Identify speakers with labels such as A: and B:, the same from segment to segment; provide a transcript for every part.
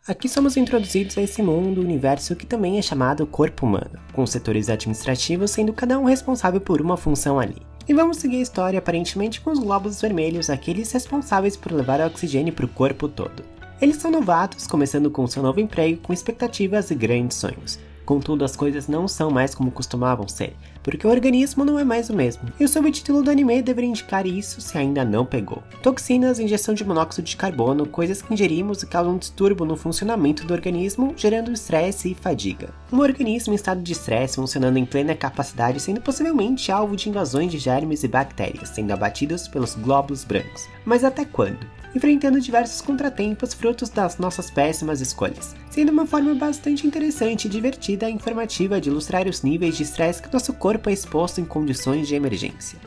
A: Aqui somos introduzidos a esse mundo, universo que também é chamado corpo humano, com os setores administrativos sendo cada um responsável por uma função ali. E vamos seguir a história aparentemente com os glóbulos vermelhos, aqueles responsáveis por levar o oxigênio para o corpo todo. Eles são novatos, começando com seu novo emprego com expectativas e grandes sonhos. Contudo, as coisas não são mais como costumavam ser, porque o organismo não é mais o mesmo, e o subtítulo do anime deveria indicar isso se ainda não pegou. Toxinas, injeção de monóxido de carbono, coisas que ingerimos e causam distúrbio no funcionamento do organismo, gerando estresse e fadiga. Um organismo em estado de estresse funcionando em plena capacidade, sendo possivelmente alvo de invasões de germes e bactérias, sendo abatidos pelos glóbulos brancos. Mas até quando? Enfrentando diversos contratempos frutos das nossas péssimas escolhas, sendo uma forma bastante interessante, divertida e informativa de ilustrar os níveis de estresse que nosso corpo é exposto em condições de emergência.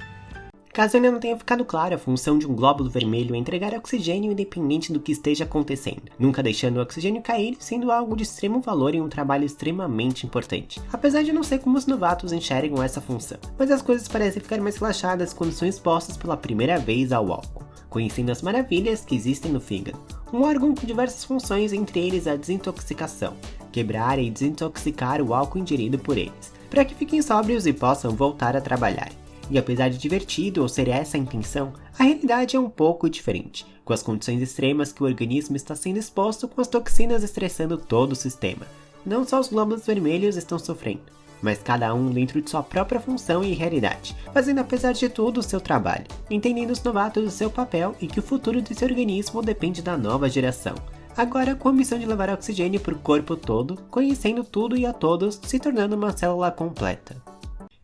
A: Caso ainda não tenha ficado claro, a função de um glóbulo vermelho é entregar oxigênio independente do que esteja acontecendo, nunca deixando o oxigênio cair, sendo algo de extremo valor em um trabalho extremamente importante. Apesar de não ser como os novatos enxergam essa função, mas as coisas parecem ficar mais relaxadas quando são expostas pela primeira vez ao álcool, conhecendo as maravilhas que existem no fígado, um órgão com diversas funções, entre eles a desintoxicação, quebrar e desintoxicar o álcool ingerido por eles, para que fiquem sóbrios e possam voltar a trabalhar. E apesar de divertido ou ser essa a intenção, a realidade é um pouco diferente, com as condições extremas que o organismo está sendo exposto com as toxinas estressando todo o sistema. Não só os glóbulos vermelhos estão sofrendo, mas cada um dentro de sua própria função e realidade, fazendo apesar de tudo o seu trabalho, entendendo os novatos o seu papel e que o futuro desse organismo depende da nova geração. Agora com a missão de levar oxigênio para o corpo todo, conhecendo tudo e a todos, se tornando uma célula completa.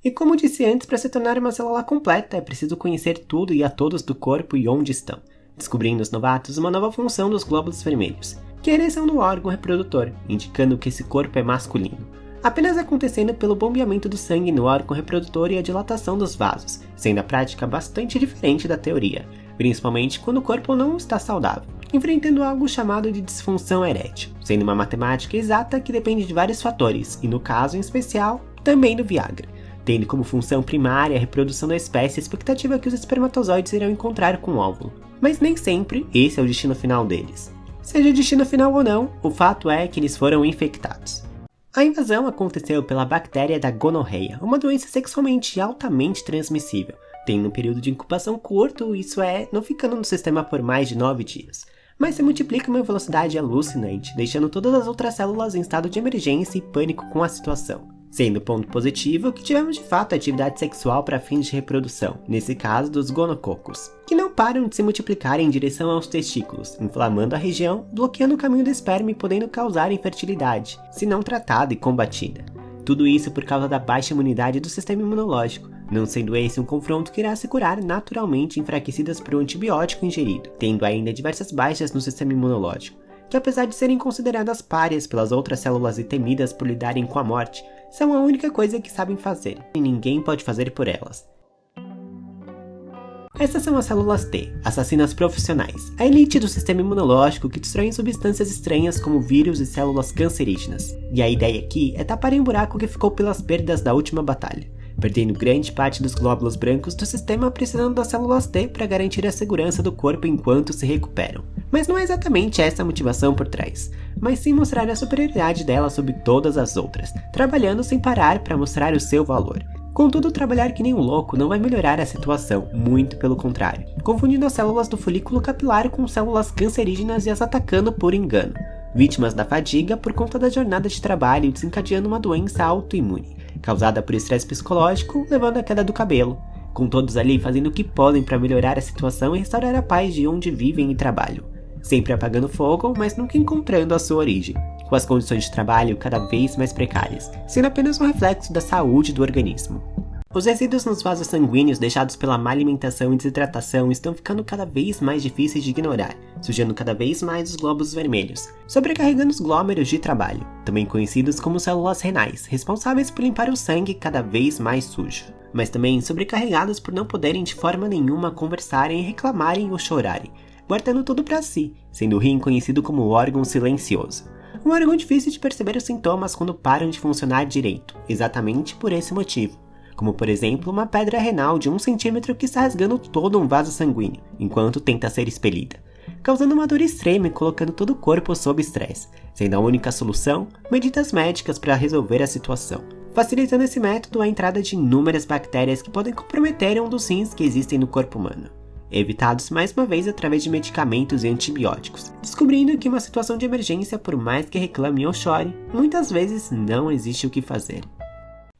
A: E como disse antes, para se tornar uma célula completa é preciso conhecer tudo e a todos do corpo e onde estão, descobrindo os novatos uma nova função dos glóbulos vermelhos, que é a ereção do órgão reprodutor, indicando que esse corpo é masculino, apenas acontecendo pelo bombeamento do sangue no órgão reprodutor e a dilatação dos vasos, sendo a prática bastante diferente da teoria, principalmente quando o corpo não está saudável, enfrentando algo chamado de disfunção erétil, sendo uma matemática exata que depende de vários fatores, e no caso em especial, também do Viagra, tendo como função primária a reprodução da espécie e a expectativa que os espermatozoides irão encontrar com o óvulo. Mas nem sempre esse é o destino final deles. Seja o destino final ou não, o fato é que eles foram infectados. A invasão aconteceu pela bactéria da gonorreia, uma doença sexualmente altamente transmissível, tendo um período de incubação curto, isso é, não ficando no sistema por mais de 9 dias. Mas se multiplica em uma velocidade alucinante, deixando todas as outras células em estado de emergência e pânico com a situação. Sendo ponto positivo que tivemos de fato atividade sexual para fins de reprodução, nesse caso dos gonococos, que não param de se multiplicar em direção aos testículos, inflamando a região, bloqueando o caminho do esperma e podendo causar infertilidade, se não tratada e combatida. Tudo isso por causa da baixa imunidade do sistema imunológico, não sendo esse um confronto que irá se curar naturalmente enfraquecidas por um antibiótico ingerido, tendo ainda diversas baixas no sistema imunológico, que apesar de serem consideradas párias pelas outras células e temidas por lidarem com a morte, são a única coisa que sabem fazer, e ninguém pode fazer por elas. Essas são as células T, assassinas profissionais, a elite do sistema imunológico que destroem substâncias estranhas como vírus e células cancerígenas. E a ideia aqui é tapar um buraco que ficou pelas perdas da última batalha, perdendo grande parte dos glóbulos brancos do sistema precisando das células T para garantir a segurança do corpo enquanto se recuperam. Mas não é exatamente essa a motivação por trás, mas sim mostrar a superioridade dela sobre todas as outras, trabalhando sem parar para mostrar o seu valor. Contudo, trabalhar que nem um louco não vai melhorar a situação, muito pelo contrário, confundindo as células do folículo capilar com células cancerígenas e as atacando por engano, vítimas da fadiga por conta da jornada de trabalho desencadeando uma doença autoimune, causada por estresse psicológico, levando à queda do cabelo, com todos ali fazendo o que podem para melhorar a situação e restaurar a paz de onde vivem e trabalham, sempre apagando fogo, mas nunca encontrando a sua origem, com as condições de trabalho cada vez mais precárias, sendo apenas um reflexo da saúde do organismo. Os resíduos nos vasos sanguíneos deixados pela má alimentação e desidratação estão ficando cada vez mais difíceis de ignorar, sujando cada vez mais os glóbulos vermelhos, sobrecarregando os glómeros de trabalho, também conhecidos como células renais, responsáveis por limpar o sangue cada vez mais sujo, mas também sobrecarregados por não poderem de forma nenhuma conversarem, reclamarem ou chorarem, guardando tudo para si, sendo o rim conhecido como órgão silencioso. Um órgão difícil de perceber os sintomas quando param de funcionar direito, exatamente por esse motivo, como por exemplo uma pedra renal de 1 cm que está rasgando todo um vaso sanguíneo, enquanto tenta ser expelida, causando uma dor extrema e colocando todo o corpo sob estresse, sendo a única solução medidas médicas para resolver a situação, facilitando esse método a entrada de inúmeras bactérias que podem comprometer um dos rins que existem no corpo humano, evitados mais uma vez através de medicamentos e antibióticos, descobrindo que uma situação de emergência, por mais que reclame ou chore, muitas vezes não existe o que fazer.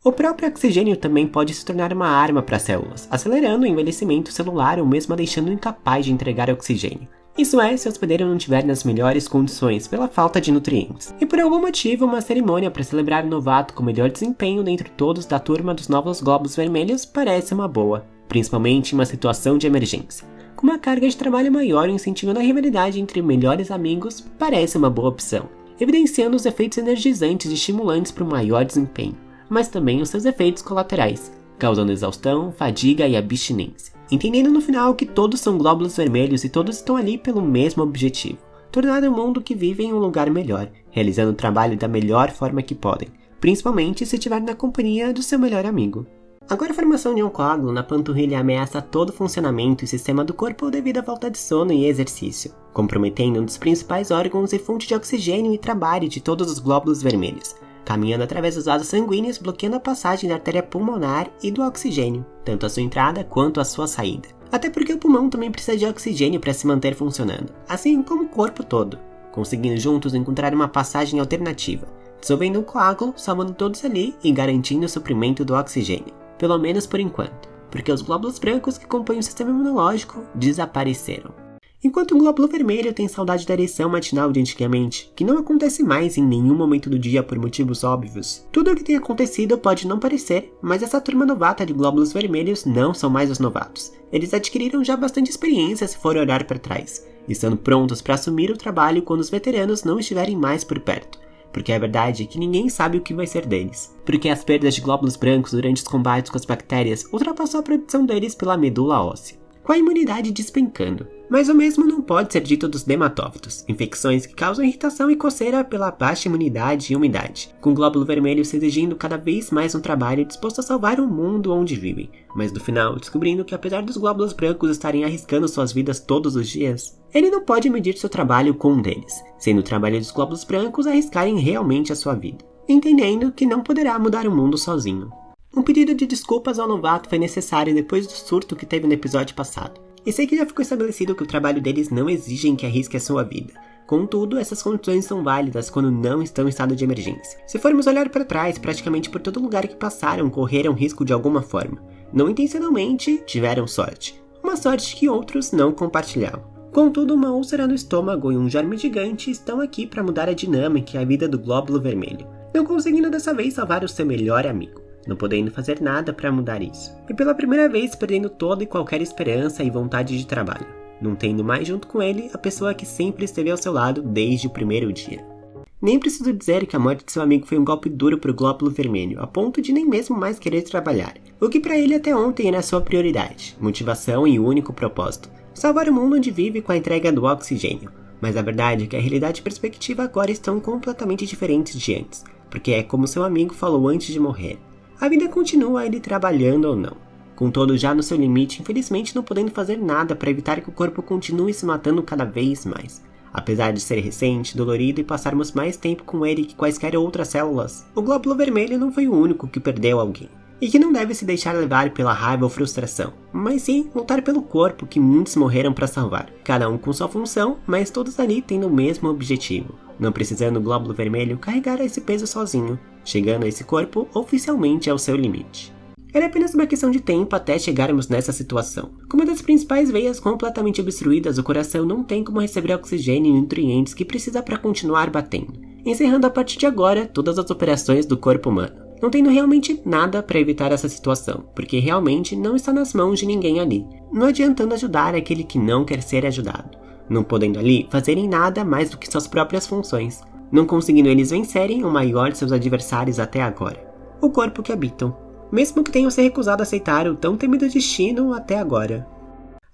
A: O próprio oxigênio também pode se tornar uma arma para as células, acelerando o envelhecimento celular ou mesmo a deixando incapaz de entregar oxigênio. Isso é, se o hospedeiro não estiver nas melhores condições pela falta de nutrientes. E por algum motivo, uma cerimônia para celebrar o novato com melhor desempenho dentre todos da turma dos novos glóbulos vermelhos parece uma boa, principalmente em uma situação de emergência. Com uma carga de trabalho maior incentivando a rivalidade entre melhores amigos, parece uma boa opção, evidenciando os efeitos energizantes e estimulantes para um maior desempenho, mas também os seus efeitos colaterais, causando exaustão, fadiga e abstinência. Entendendo no final que todos são glóbulos vermelhos e todos estão ali pelo mesmo objetivo, tornar o mundo que vivem um lugar melhor, realizando o trabalho da melhor forma que podem, principalmente se estiver na companhia do seu melhor amigo. Agora a formação de um coágulo na panturrilha ameaça todo o funcionamento e sistema do corpo devido à falta de sono e exercício, comprometendo um dos principais órgãos e fonte de oxigênio e trabalho de todos os glóbulos vermelhos, caminhando através dos vasos sanguíneos, bloqueando a passagem da artéria pulmonar e do oxigênio, tanto a sua entrada quanto a sua saída. Até porque o pulmão também precisa de oxigênio para se manter funcionando, assim como o corpo todo, conseguindo juntos encontrar uma passagem alternativa, dissolvendo o coágulo, salvando todos ali e garantindo o suprimento do oxigênio, pelo menos por enquanto, porque os glóbulos brancos que compõem o sistema imunológico desapareceram. Enquanto o glóbulo vermelho tem saudade da ereção matinal de antigamente, que não acontece mais em nenhum momento do dia por motivos óbvios. Tudo o que tem acontecido pode não parecer, mas essa turma novata de glóbulos vermelhos não são mais os novatos. Eles adquiriram já bastante experiência se for olhar para trás, estando prontos para assumir o trabalho quando os veteranos não estiverem mais por perto. Porque a verdade é que ninguém sabe o que vai ser deles. Porque as perdas de glóbulos brancos durante os combates com as bactérias ultrapassou a produção deles pela medula óssea, com a imunidade despencando. Mas o mesmo não pode ser dito dos dermatófitos, infecções que causam irritação e coceira pela baixa imunidade e umidade, com o glóbulo vermelho se exigindo cada vez mais um trabalho disposto a salvar o mundo onde vivem, mas no final descobrindo que apesar dos glóbulos brancos estarem arriscando suas vidas todos os dias, ele não pode medir seu trabalho com um deles, sendo o trabalho dos glóbulos brancos arriscarem realmente a sua vida, entendendo que não poderá mudar o mundo sozinho. Um pedido de desculpas ao novato foi necessário depois do surto que teve no episódio passado. E sei que já ficou estabelecido que o trabalho deles não exige que arrisque a sua vida. Contudo, essas condições são válidas quando não estão em estado de emergência. Se formos olhar para trás, praticamente por todo lugar que passaram correram risco de alguma forma. Não intencionalmente, tiveram sorte. Uma sorte que outros não compartilhavam. Contudo, uma úlcera no estômago e um germe gigante estão aqui para mudar a dinâmica e a vida do glóbulo vermelho, não conseguindo dessa vez salvar o seu melhor amigo, não podendo fazer nada para mudar isso, e pela primeira vez perdendo toda e qualquer esperança e vontade de trabalho, não tendo mais junto com ele a pessoa que sempre esteve ao seu lado desde o primeiro dia. Nem preciso dizer que a morte de seu amigo foi um golpe duro para o glóbulo vermelho, a ponto de nem mesmo mais querer trabalhar, o que para ele até ontem era sua prioridade, motivação e único propósito, salvar o mundo onde vive com a entrega do oxigênio. Mas a verdade é que a realidade e perspectiva agora estão completamente diferentes de antes, porque é como seu amigo falou antes de morrer. A vida continua ele trabalhando ou não. Contudo, já no seu limite, infelizmente não podendo fazer nada para evitar que o corpo continue se matando cada vez mais. Apesar de ser recente, dolorido e passarmos mais tempo com ele que quaisquer outras células, o glóbulo vermelho não foi o único que perdeu alguém. E que não deve se deixar levar pela raiva ou frustração, mas sim lutar pelo corpo que muitos morreram para salvar, cada um com sua função, mas todos ali tendo o mesmo objetivo, não precisando o glóbulo vermelho carregar esse peso sozinho, chegando a esse corpo oficialmente ao seu limite. Era apenas uma questão de tempo até chegarmos nessa situação. Com uma das principais veias completamente obstruídas, o coração não tem como receber oxigênio e nutrientes que precisa para continuar batendo, encerrando a partir de agora todas as operações do corpo humano. Não tendo realmente nada para evitar essa situação, porque realmente não está nas mãos de ninguém ali, não adiantando ajudar aquele que não quer ser ajudado, não podendo ali fazerem nada mais do que suas próprias funções, não conseguindo eles vencerem o maior de seus adversários até agora, o corpo que habitam, mesmo que tenham se recusado a aceitar o tão temido destino até agora.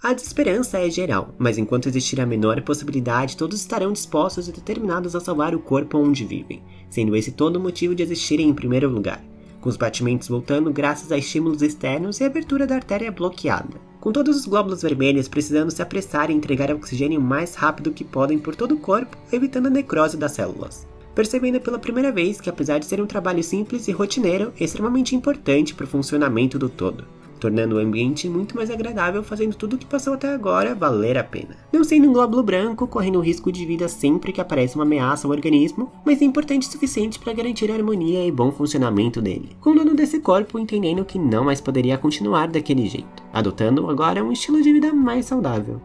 A: A desesperança é geral, mas enquanto existir a menor possibilidade, todos estarão dispostos e determinados a salvar o corpo onde vivem, sendo esse todo o motivo de existirem em primeiro lugar, com os batimentos voltando graças a estímulos externos e a abertura da artéria bloqueada, com todos os glóbulos vermelhos precisando se apressar e entregar oxigênio o mais rápido que podem por todo o corpo, evitando a necrose das células. Percebendo pela primeira vez que, apesar de ser um trabalho simples e rotineiro, é extremamente importante para o funcionamento do todo, tornando o ambiente muito mais agradável, fazendo tudo o que passou até agora valer a pena. Não sendo um glóbulo branco, correndo risco de vida sempre que aparece uma ameaça ao organismo, mas é importante o suficiente para garantir a harmonia e bom funcionamento dele. Com o dono desse corpo entendendo que não mais poderia continuar daquele jeito, adotando agora um estilo de vida mais saudável.